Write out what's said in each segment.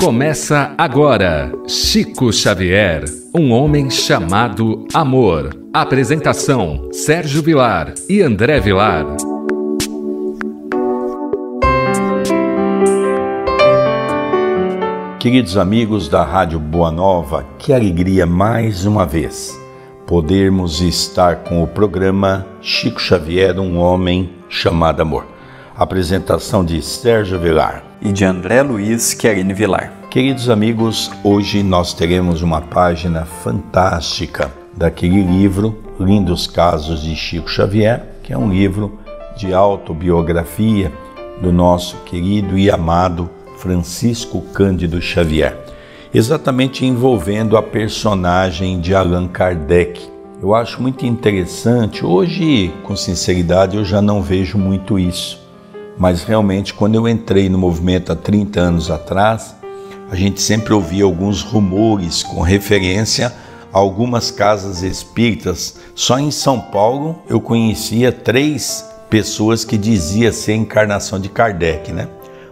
Começa agora, Chico Xavier, um homem chamado amor. Apresentação, Sérgio Vilar e André Vilar. Queridos amigos da Rádio Boa Nova, que alegria mais uma vez podermos estar com o programa Chico Xavier, um homem chamado amor. Apresentação de Sérgio Vilar e de André Luiz Querine Vilar. Queridos amigos, hoje nós teremos uma página fantástica daquele livro Lindos Casos de Chico Xavier, que é um livro de autobiografia do nosso querido e amado Francisco Cândido Xavier, exatamente envolvendo a personagem de Allan Kardec. Eu acho muito interessante, hoje, com sinceridade, eu já não vejo muito isso, mas realmente quando eu entrei no movimento há 30 anos atrás, a gente sempre ouvia alguns rumores com referência a algumas casas espíritas. Só em São Paulo eu conhecia 3 pessoas que diziam ser a encarnação de Kardec, né?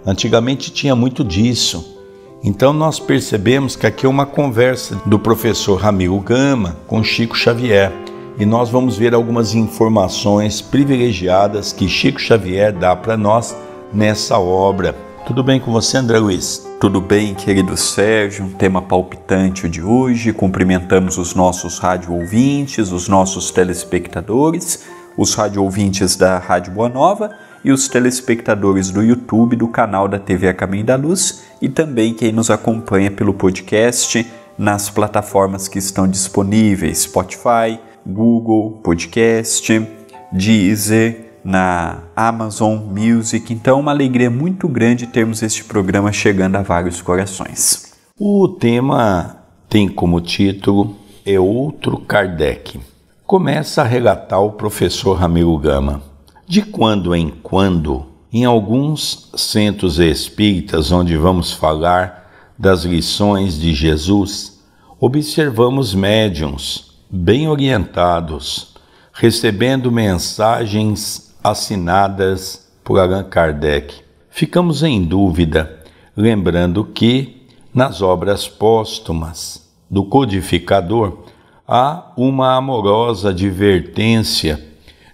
Antigamente tinha muito disso. Então nós percebemos que aqui é uma conversa do professor Ramiro Gama com Chico Xavier. E nós vamos ver algumas informações privilegiadas que Chico Xavier dá para nós nessa obra. Tudo bem com você, André Luiz? Tudo bem, querido Sérgio, um tema palpitante o de hoje. Cumprimentamos os nossos rádio-ouvintes, os nossos telespectadores, os rádio-ouvintes da Rádio Boa Nova e os telespectadores do YouTube, do canal da TV A Caminho da Luz e também quem nos acompanha pelo podcast nas plataformas que estão disponíveis, Spotify, Google Podcast, Deezer, na Amazon Music. Então, uma alegria muito grande termos este programa chegando a vários corações. O tema tem como título É Outro Kardec. Começa a relatar o professor Ramiro Gama. De quando em quando, em alguns centros espíritas onde vamos falar das lições de Jesus, observamos médiuns bem orientados, recebendo mensagens assinadas por Allan Kardec. Ficamos em dúvida, lembrando que, nas obras póstumas do codificador, há uma amorosa advertência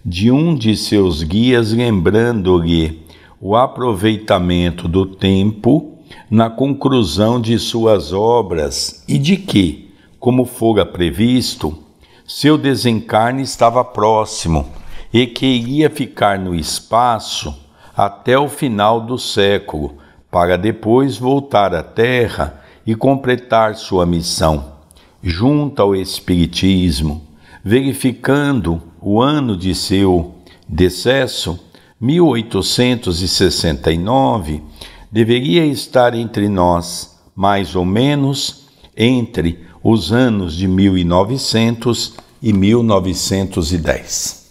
de um de seus guias lembrando-lhe o aproveitamento do tempo na conclusão de suas obras e de que, como fora previsto, seu desencarne estava próximo e que iria ficar no espaço até o final do século, para depois voltar à Terra e completar sua missão, junto ao Espiritismo, verificando o ano de seu decesso, 1869, deveria estar entre nós, mais ou menos, entre os anos de 1900 e 1910.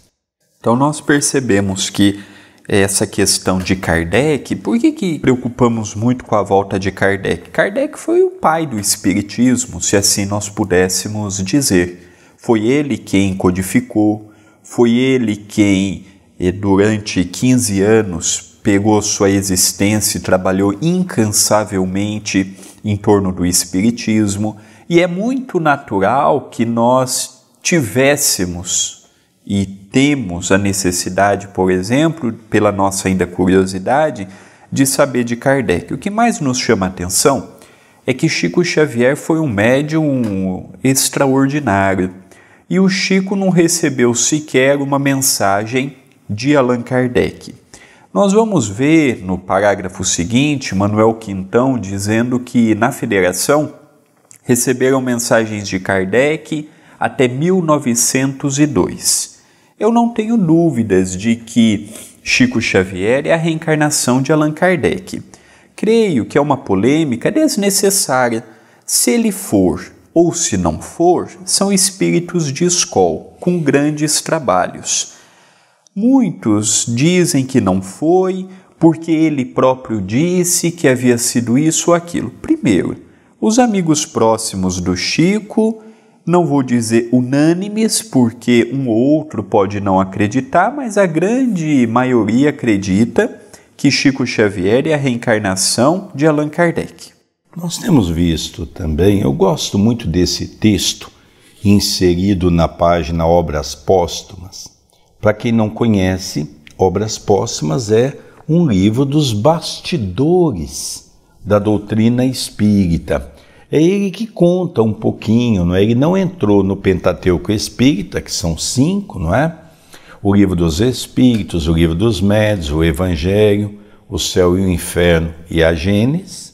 Então nós percebemos que essa questão de Kardec, por que preocupamos muito com a volta de Kardec? Kardec foi o pai do Espiritismo, se assim nós pudéssemos dizer. Foi ele quem codificou, foi ele quem, durante 15 anos, pegou sua existência e trabalhou incansavelmente em torno do Espiritismo. E é muito natural que nós tivéssemos e temos a necessidade, por exemplo, pela nossa ainda curiosidade, de saber de Kardec. O que mais nos chama a atenção é que Chico Xavier foi um médium extraordinário e o Chico não recebeu sequer uma mensagem de Allan Kardec. Nós vamos ver no parágrafo seguinte, Manuel Quintão dizendo que na Federação receberam mensagens de Kardec até 1902. Eu não tenho dúvidas de que Chico Xavier é a reencarnação de Allan Kardec. Creio que é uma polêmica desnecessária. Se ele for ou se não for, são espíritos de escola, com grandes trabalhos. Muitos dizem que não foi, porque ele próprio disse que havia sido isso ou aquilo. Primeiro, os amigos próximos do Chico, não vou dizer unânimes, porque um ou outro pode não acreditar, mas a grande maioria acredita que Chico Xavier é a reencarnação de Allan Kardec. Nós temos visto também, eu gosto muito desse texto inserido na página Obras Póstumas. Para quem não conhece, Obras Póstumas é um livro dos bastidores da doutrina espírita. É ele que conta um pouquinho, não é? Ele não entrou no Pentateuco Espírita, que são 5, não é? O Livro dos Espíritos, o Livro dos Médiuns, o Evangelho, o Céu e o Inferno e a Gênesis.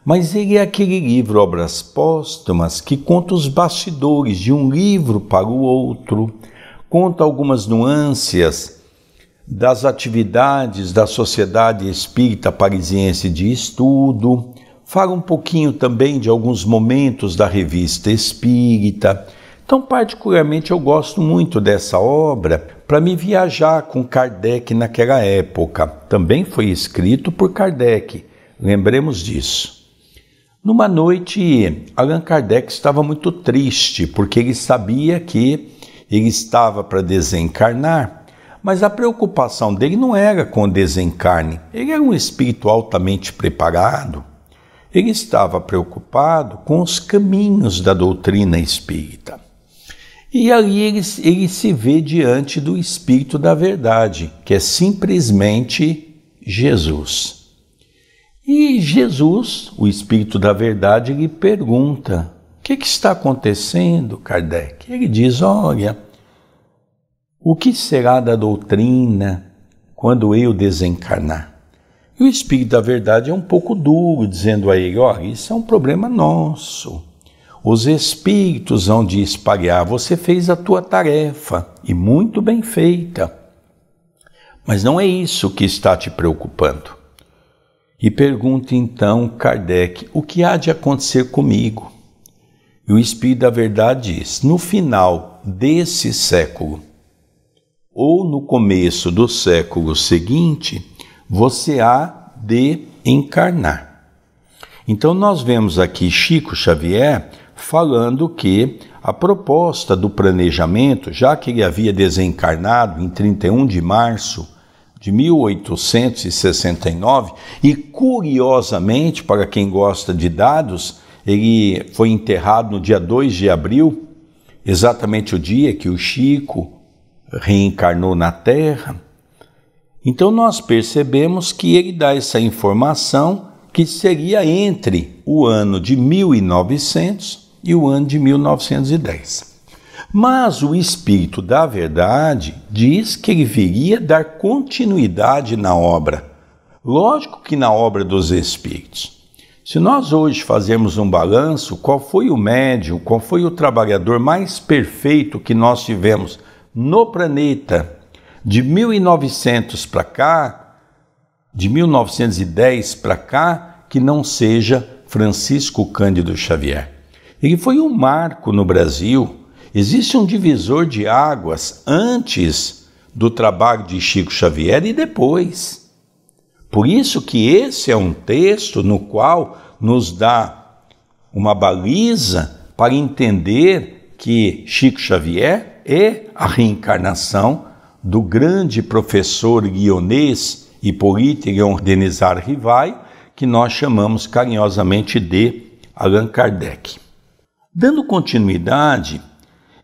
Mas ele é aquele livro, Obras Póstumas, que conta os bastidores de um livro para o outro, conta algumas nuances das atividades da Sociedade Espírita Parisiense de Estudo, fala um pouquinho também de alguns momentos da Revista Espírita. Então, particularmente, eu gosto muito dessa obra para me viajar com Kardec naquela época. Também foi escrito por Kardec, lembremos disso. Numa noite, Allan Kardec estava muito triste, porque ele sabia que ele estava para desencarnar, mas a preocupação dele não era com o desencarne. Ele era um espírito altamente preparado. Ele estava preocupado com os caminhos da doutrina espírita. E ali ele se vê diante do Espírito da Verdade, que é simplesmente Jesus. E Jesus, o Espírito da Verdade, lhe pergunta: o que está acontecendo, Kardec? Ele diz: olha, o que será da doutrina quando eu desencarnar? E o Espírito da Verdade é um pouco duro, dizendo a ele: olha, isso é um problema nosso. Os espíritos vão de espalhar, você fez a tua tarefa, e muito bem feita. Mas não é isso que está te preocupando. E pergunta então Kardec: o que há de acontecer comigo? E o Espírito da Verdade diz: no final desse século, ou no começo do século seguinte, você há de encarnar. Então nós vemos aqui Chico Xavier falando que a proposta do planejamento, já que ele havia desencarnado em 31 de março de 1869, e curiosamente, para quem gosta de dados, ele foi enterrado no dia 2 de abril, exatamente o dia que o Chico reencarnou na Terra. Então nós percebemos que ele dá essa informação que seria entre o ano de 1900 e o ano de 1910. Mas o Espírito da Verdade diz que ele viria dar continuidade na obra. Lógico que na obra dos Espíritos. Se nós hoje fazermos um balanço, qual foi o médium, qual foi o trabalhador mais perfeito que nós tivemos no planeta de 1900 para cá, de 1910 para cá, que não seja Francisco Cândido Xavier? Ele foi um marco no Brasil. Existe um divisor de águas antes do trabalho de Chico Xavier e depois. Por isso que esse é um texto no qual nos dá uma baliza para entender que Chico Xavier é a reencarnação do grande professor guionês Hippolyte Léon Denisard Rivail, que nós chamamos carinhosamente de Allan Kardec. Dando continuidade,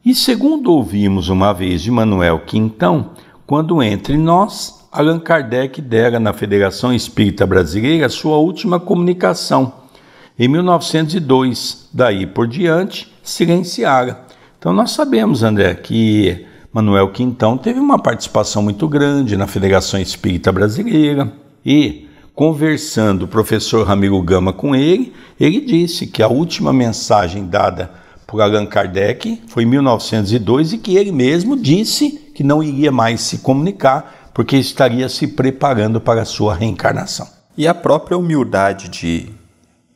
e segundo ouvimos uma vez de Manuel Quintão, quando entre nós, Allan Kardec dera na Federação Espírita Brasileira sua última comunicação, em 1902. Daí por diante, silenciara. Então nós sabemos, André, que Manuel Quintão teve uma participação muito grande na Federação Espírita Brasileira e, conversando o professor Ramiro Gama com ele, ele disse que a última mensagem dada por Allan Kardec foi em 1902 e que ele mesmo disse que não iria mais se comunicar porque estaria se preparando para a sua reencarnação. E a própria humildade de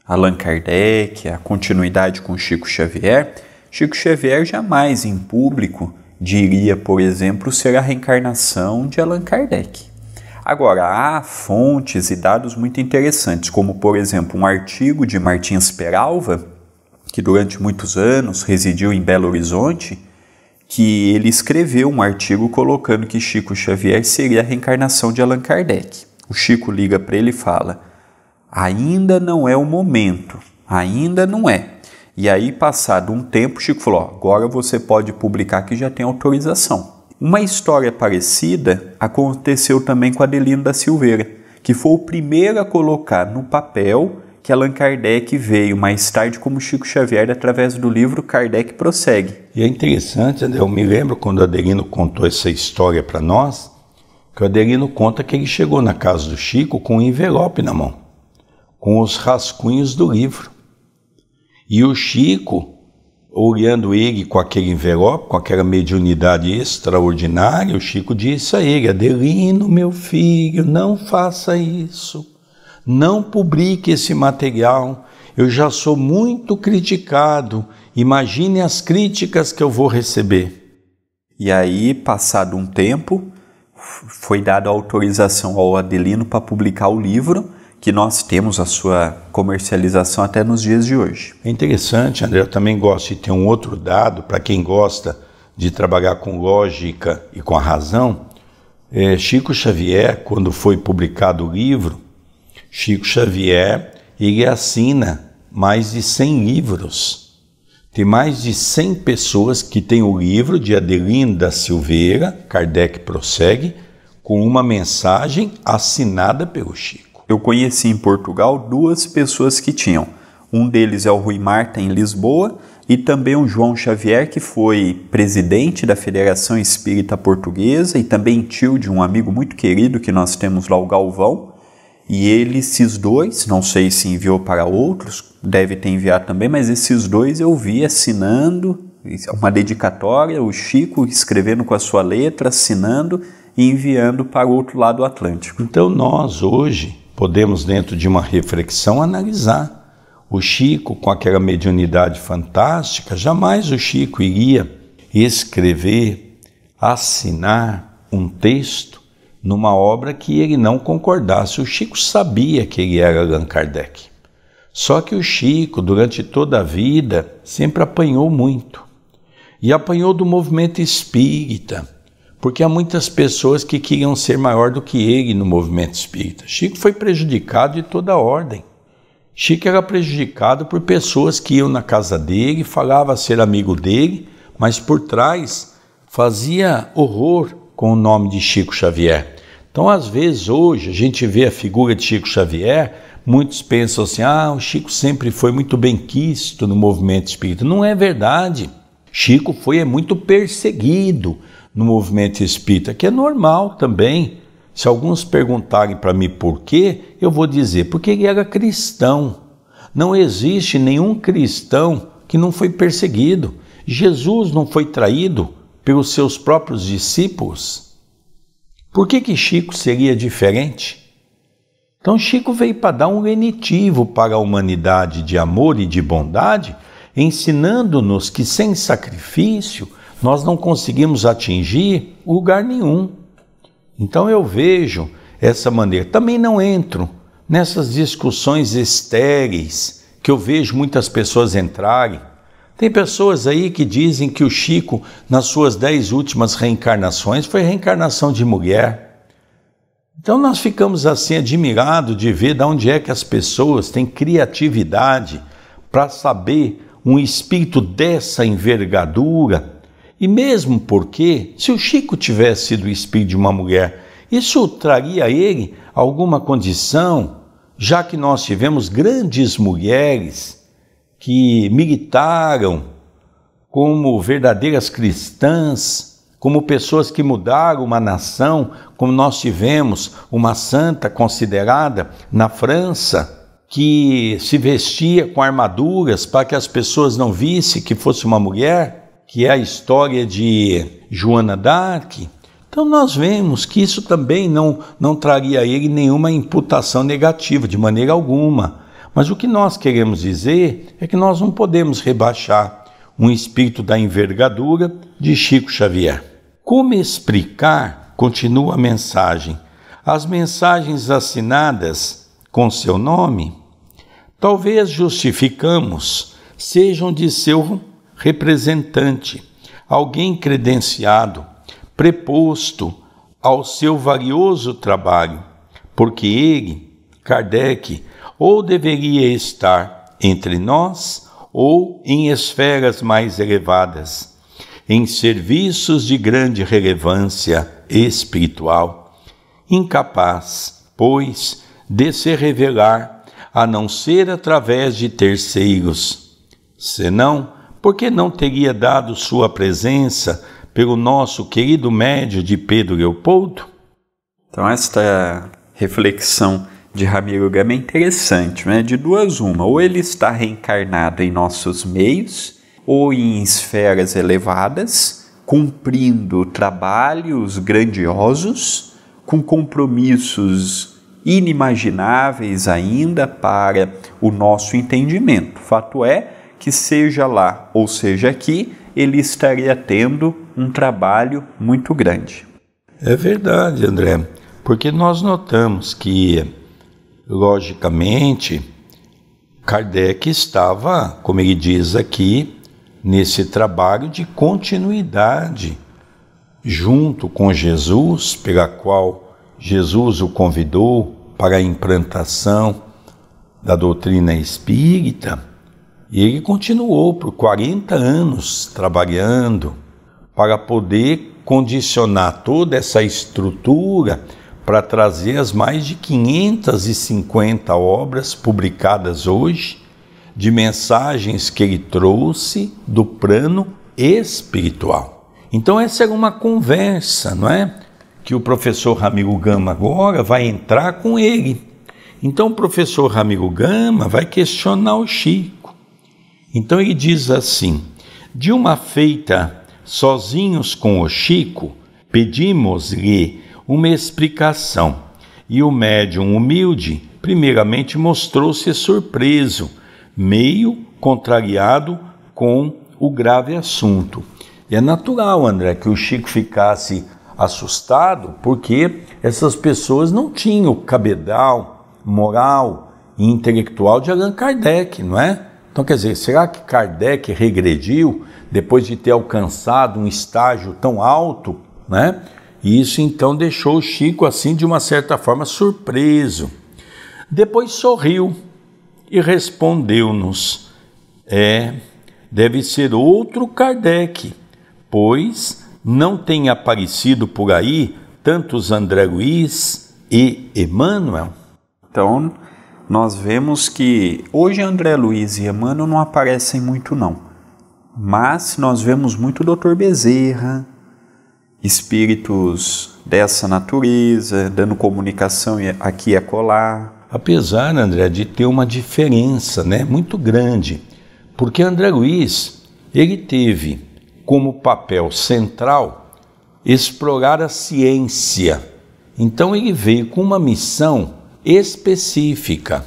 Allan Kardec, a continuidade com Chico Xavier jamais em público diria, por exemplo, ser a reencarnação de Allan Kardec. Agora, há fontes e dados muito interessantes, como, por exemplo, um artigo de Martins Peralva, que durante muitos anos residiu em Belo Horizonte, que ele escreveu um artigo colocando que Chico Xavier seria a reencarnação de Allan Kardec. O Chico liga para ele e fala: ainda não é o momento, ainda não é. E aí, passado um tempo, Chico falou, agora você pode publicar que já tem autorização. Uma história parecida aconteceu também com Adelino da Silveira, que foi o primeiro a colocar no papel que Allan Kardec veio mais tarde como Chico Xavier através do livro Kardec Prossegue. E é interessante, André, eu me lembro quando o Adelino contou essa história para nós, que o Adelino conta que ele chegou na casa do Chico com um envelope na mão, com os rascunhos do livro. E o Chico, olhando ele com aquele envelope, com aquela mediunidade extraordinária, o Chico disse a ele, Adelino, meu filho, não faça isso. Não publique esse material, eu já sou muito criticado, imagine as críticas que eu vou receber. E aí, passado um tempo, foi dada a autorização ao Adelino para publicar o livro, que nós temos a sua comercialização até nos dias de hoje. É interessante, André, eu também gosto de ter um outro dado, para quem gosta de trabalhar com lógica e com a razão. Chico Xavier, quando foi publicado o livro, Chico Xavier, ele assina mais de 100 livros. Tem mais de 100 pessoas que têm o livro de Adelino da Silveira, Kardec Prossegue, com uma mensagem assinada pelo Chico. Eu conheci em Portugal 2 pessoas que tinham. Um deles é o Rui Marta, em Lisboa, e também o João Xavier, que foi presidente da Federação Espírita Portuguesa e também tio de um amigo muito querido que nós temos lá, o Galvão. E esses 2, não sei se enviou para outros, deve ter enviado também, mas esses 2 eu vi assinando, uma dedicatória, o Chico escrevendo com a sua letra, assinando e enviando para o outro lado do Atlântico. Então nós hoje podemos, dentro de uma reflexão, analisar. O Chico, com aquela mediunidade fantástica, jamais o Chico iria escrever, assinar um texto numa obra que ele não concordasse. O Chico sabia que ele era Allan Kardec. Só que o Chico, durante toda a vida, sempre apanhou muito. E apanhou do movimento espírita, porque há muitas pessoas que queriam ser maior do que ele no movimento espírita. Chico foi prejudicado de toda a ordem. Chico era prejudicado por pessoas que iam na casa dele, falavam ser amigo dele, mas por trás fazia horror com o nome de Chico Xavier. Então, às vezes, hoje, a gente vê a figura de Chico Xavier, muitos pensam assim, o Chico sempre foi muito benquisto no movimento espírita. Não é verdade. Chico foi muito perseguido no movimento espírita, que é normal também. Se alguns perguntarem para mim por quê, eu vou dizer, porque ele era cristão. Não existe nenhum cristão que não foi perseguido. Jesus não foi traído pelos seus próprios discípulos. Por que Chico seria diferente? Então Chico veio para dar um lenitivo para a humanidade de amor e de bondade, ensinando-nos que sem sacrifício nós não conseguimos atingir lugar nenhum. Então eu vejo essa maneira. Também não entro nessas discussões estéreis que eu vejo muitas pessoas entrarem. Tem pessoas aí que dizem que o Chico, nas suas 10 últimas reencarnações, foi reencarnação de mulher. Então nós ficamos assim admirados de ver de onde é que as pessoas têm criatividade para saber um espírito dessa envergadura. E mesmo porque, se o Chico tivesse sido o espírito de uma mulher, isso traria a ele alguma condição, já que nós tivemos grandes mulheres que militaram como verdadeiras cristãs, como pessoas que mudaram uma nação, como nós tivemos uma santa considerada na França, que se vestia com armaduras para que as pessoas não vissem que fosse uma mulher, que é a história de Joana d'Arc. Então nós vemos que isso também não traria a ele nenhuma imputação negativa, de maneira alguma. Mas o que nós queremos dizer é que nós não podemos rebaixar um espírito da envergadura de Chico Xavier. Como explicar, continua a mensagem, as mensagens assinadas com seu nome? Talvez justificamos sejam de seu representante, alguém credenciado, preposto ao seu valioso trabalho, porque ele, Kardec, ou deveria estar entre nós ou em esferas mais elevadas, em serviços de grande relevância espiritual, incapaz, pois, de se revelar, a não ser através de terceiros, senão porque não teria dado sua presença pelo nosso querido médio de Pedro Leopoldo? Então esta reflexão de Ramiro Gama é interessante, né? De duas uma, ou ele está reencarnado em nossos meios, ou em esferas elevadas, cumprindo trabalhos grandiosos, com compromissos inimagináveis ainda para o nosso entendimento. Fato é que seja lá ou seja aqui, ele estaria tendo um trabalho muito grande. É verdade, André, porque nós notamos que, logicamente, Kardec estava, como ele diz aqui, nesse trabalho de continuidade, junto com Jesus, pela qual Jesus o convidou para a implantação da doutrina espírita, e ele continuou por 40 anos trabalhando para poder condicionar toda essa estrutura para trazer as mais de 550 obras publicadas hoje, de mensagens que ele trouxe do plano espiritual. Então essa era uma conversa, não é? Que o professor Ramiro Gama agora vai entrar com ele. Então o professor Ramiro Gama vai questionar o Chico. Então ele diz assim: de uma feita sozinhos com o Chico, pedimos-lhe uma explicação, e o médium humilde primeiramente mostrou-se surpreso, meio contrariado com o grave assunto. E é natural, André, que o Chico ficasse assustado, porque essas pessoas não tinham o cabedal moral e intelectual de Allan Kardec, não é? Então, quer dizer, será que Kardec regrediu depois de ter alcançado um estágio tão alto, né? E isso então deixou o Chico assim de uma certa forma surpreso. Depois sorriu e respondeu-nos: deve ser outro Kardec, pois não tem aparecido por aí tantos André Luiz e Emmanuel. Então, nós vemos que hoje André Luiz e Emmanuel não aparecem muito não, mas nós vemos muito Dr. Bezerra, espíritos dessa natureza, dando comunicação aqui e acolá. Apesar, André, de ter uma diferença, né, muito grande, porque André Luiz, ele teve como papel central explorar a ciência. Então ele veio com uma missão específica.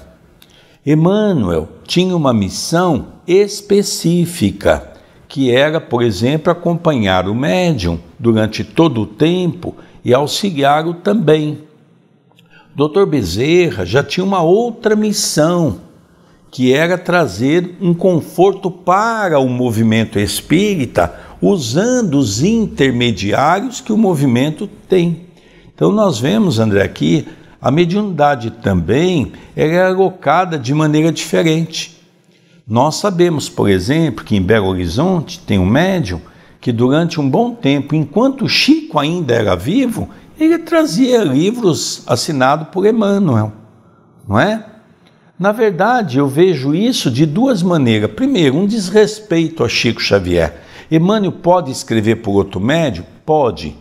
Emmanuel tinha uma missão específica, que era, por exemplo, acompanhar o médium durante todo o tempo e auxiliá-lo também. Dr. Bezerra já tinha uma outra missão, que era trazer um conforto para o movimento espírita, usando os intermediários que o movimento tem. Então nós vemos, André, aqui, a mediunidade também é alocada de maneira diferente. Nós sabemos, por exemplo, que em Belo Horizonte tem um médium que durante um bom tempo, enquanto Chico ainda era vivo, ele trazia livros assinados por Emmanuel, não é? Na verdade, eu vejo isso de duas maneiras. Primeiro, um desrespeito a Chico Xavier. Emmanuel pode escrever por outro médium? Pode.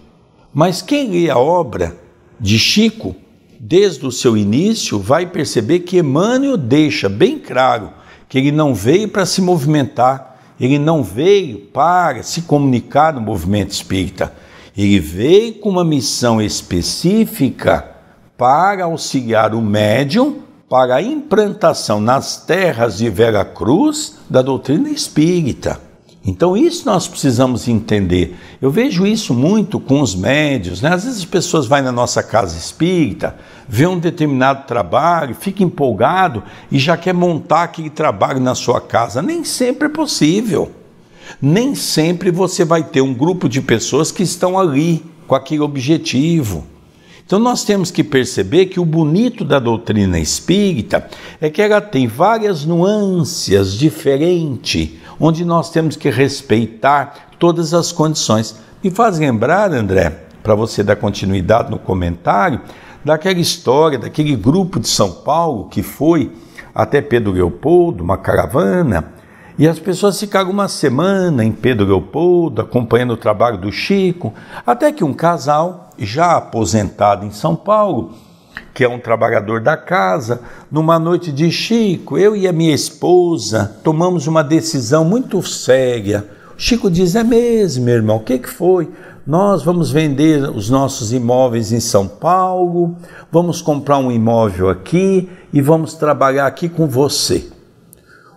Mas quem lê a obra de Chico, desde o seu início, vai perceber que Emmanuel deixa bem claro que ele não veio para se movimentar, ele não veio para se comunicar no movimento espírita. Ele veio com uma missão específica para auxiliar o médium para a implantação nas terras de Vera Cruz da doutrina espírita. Então isso nós precisamos entender. Eu vejo isso muito com os médiuns, né? Às vezes as pessoas vão na nossa casa espírita, vê um determinado trabalho, fica empolgado e já quer montar aquele trabalho na sua casa. Nem sempre é possível. Nem sempre você vai ter um grupo de pessoas que estão ali com aquele objetivo. Então nós temos que perceber que o bonito da doutrina espírita é que ela tem várias nuances diferentes, onde nós temos que respeitar todas as condições. Me faz lembrar, André, para você dar continuidade no comentário, daquela história, daquele grupo de São Paulo que foi até Pedro Leopoldo, uma caravana, e as pessoas ficaram uma semana em Pedro Leopoldo, acompanhando o trabalho do Chico, até que um casal, já aposentado em São Paulo, que é um trabalhador da casa, numa noite de Chico, eu e a minha esposa tomamos uma decisão muito séria. O Chico diz, é mesmo, meu irmão, o que foi? Nós vamos vender os nossos imóveis em São Paulo, vamos comprar um imóvel aqui e vamos trabalhar aqui com você.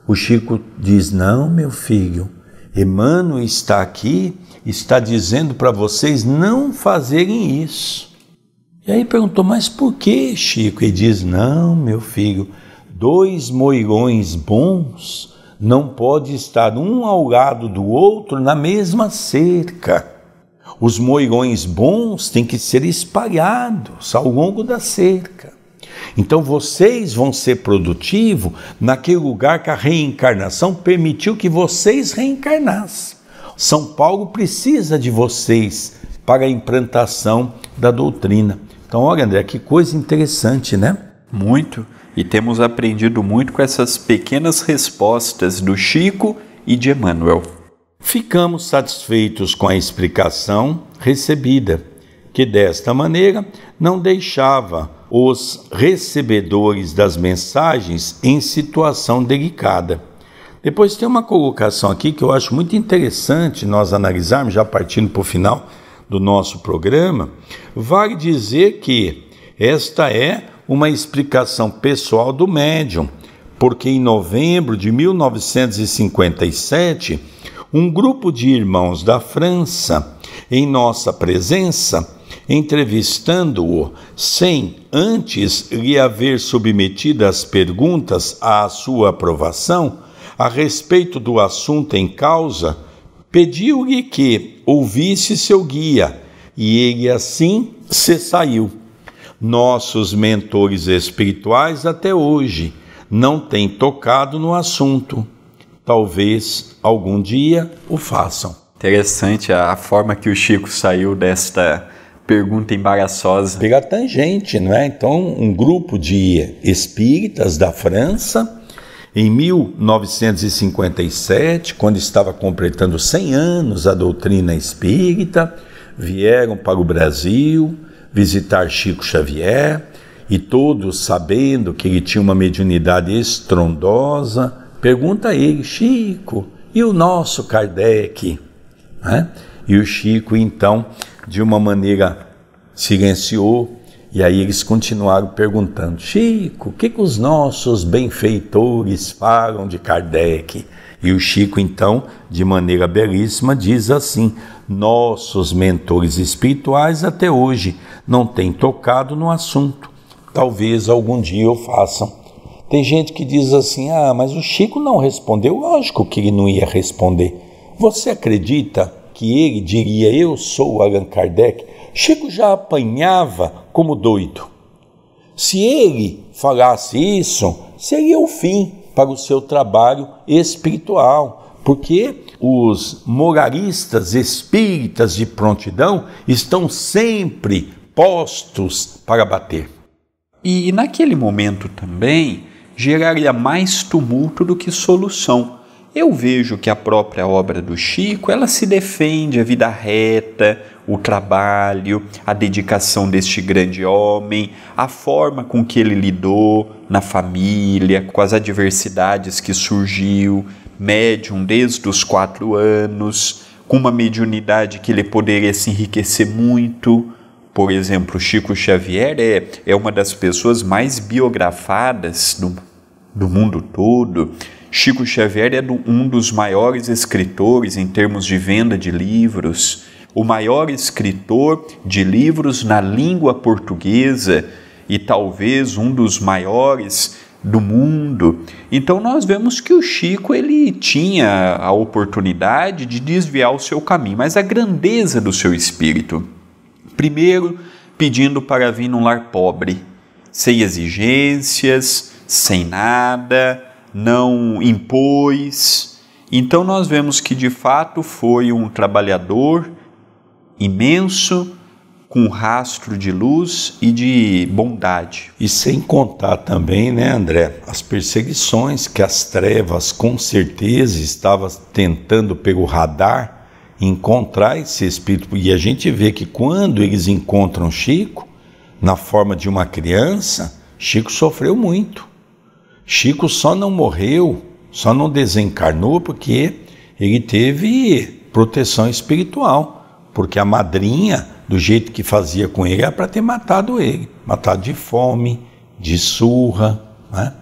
O Chico diz, não, meu filho, Emmanuel está aqui, está dizendo para vocês não fazerem isso. E aí perguntou, mas por que, Chico? Ele diz, não, meu filho, 2 moirões bons não podem estar um ao lado do outro na mesma cerca. Os moirões bons têm que ser espalhados ao longo da cerca. Então vocês vão ser produtivos naquele lugar que a reencarnação permitiu que vocês reencarnassem. São Paulo precisa de vocês para a implantação da doutrina. Então, olha, André, que coisa interessante, né? Muito. E temos aprendido muito com essas pequenas respostas do Chico e de Emmanuel. Ficamos satisfeitos com a explicação recebida, que desta maneira não deixava os recebedores das mensagens em situação delicada. Depois tem uma colocação aqui que eu acho muito interessante nós analisarmos, já partindo para o final do nosso programa. Vale dizer que esta é uma explicação pessoal do médium, porque em novembro de 1957, um grupo de irmãos da França, em nossa presença, entrevistando-o, sem antes lhe haver submetido as perguntas à sua aprovação, a respeito do assunto em causa, pediu-lhe que ouvisse seu guia, e ele assim se saiu. Nossos mentores espirituais até hoje não têm tocado no assunto. Talvez algum dia o façam. Interessante a forma que o Chico saiu desta pergunta embaraçosa. Pela tangente, não é? Então, um grupo de espíritas da França, em 1957, quando estava completando 100 anos a doutrina espírita, vieram para o Brasil visitar Chico Xavier, e todos sabendo que ele tinha uma mediunidade estrondosa, pergunta a ele, Chico, e o nosso Kardec? E o Chico, então, de uma maneira silenciou, e aí eles continuaram perguntando, Chico, o que os nossos benfeitores falam de Kardec? E o Chico, então, de maneira belíssima, diz assim, nossos mentores espirituais até hoje não têm tocado no assunto. Talvez algum dia o façam. Tem gente que diz assim, mas o Chico não respondeu. Lógico que ele não ia responder. Você acredita que ele diria, eu sou o Allan Kardec? Chico já apanhava como doido. Se ele falasse isso, seria o fim para o seu trabalho espiritual, porque os moralistas espíritas de prontidão estão sempre postos para bater. E naquele momento também geraria mais tumulto do que solução. Eu vejo que a própria obra do Chico, ela se defende a vida reta, o trabalho, a dedicação deste grande homem, a forma com que ele lidou na família, com as adversidades que surgiu, médium desde os 4 anos, com uma mediunidade que ele poderia se enriquecer muito. Por exemplo, Chico Xavier é uma das pessoas mais biografadas do mundo todo. Chico Xavier é um dos maiores escritores em termos de venda de livros, o maior escritor de livros na língua portuguesa e talvez um dos maiores do mundo. Então nós vemos que o Chico ele tinha a oportunidade de desviar o seu caminho, mas a grandeza do seu espírito. Primeiro, pedindo para vir num lar pobre, sem exigências, sem nada, não impôs. Então nós vemos que de fato foi um trabalhador imenso, com rastro de luz e de bondade. E sem contar também, né, André, as perseguições que as trevas com certeza estavam tentando pelo radar encontrar esse espírito. E a gente vê que quando eles encontram Chico, na forma de uma criança, Chico sofreu muito. Chico só não morreu, só não desencarnou porque ele teve proteção espiritual, porque a madrinha, do jeito que fazia com ele, era para ter matado ele, matado de fome, de surra, né?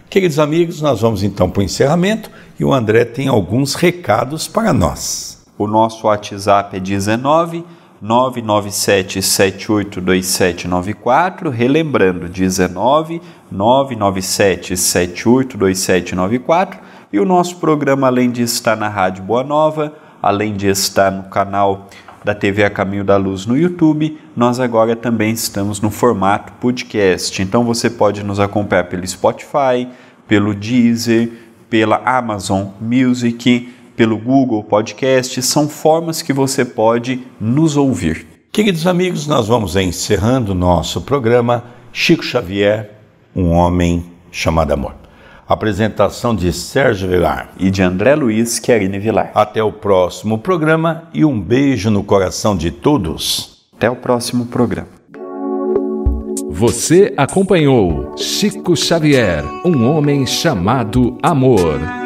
Queridos amigos, nós vamos então para o encerramento e o André tem alguns recados para nós. O nosso WhatsApp é 19 997 782794, relembrando, 19 997 782794, e o nosso programa, além de estar na Rádio Boa Nova, além de estar no canal da TV A Caminho da Luz no YouTube, nós agora também estamos no formato podcast. Então você pode nos acompanhar pelo Spotify, pelo Deezer, pela Amazon Music, pelo Google Podcast. São formas que você pode nos ouvir. Queridos amigos, nós vamos encerrando o nosso programa Chico Xavier, um homem chamado amor. Apresentação de Sérgio Vilar e de André Luiz Querini Vilar. Até o próximo programa e um beijo no coração de todos. Até o próximo programa. Você acompanhou Chico Xavier, um homem chamado amor.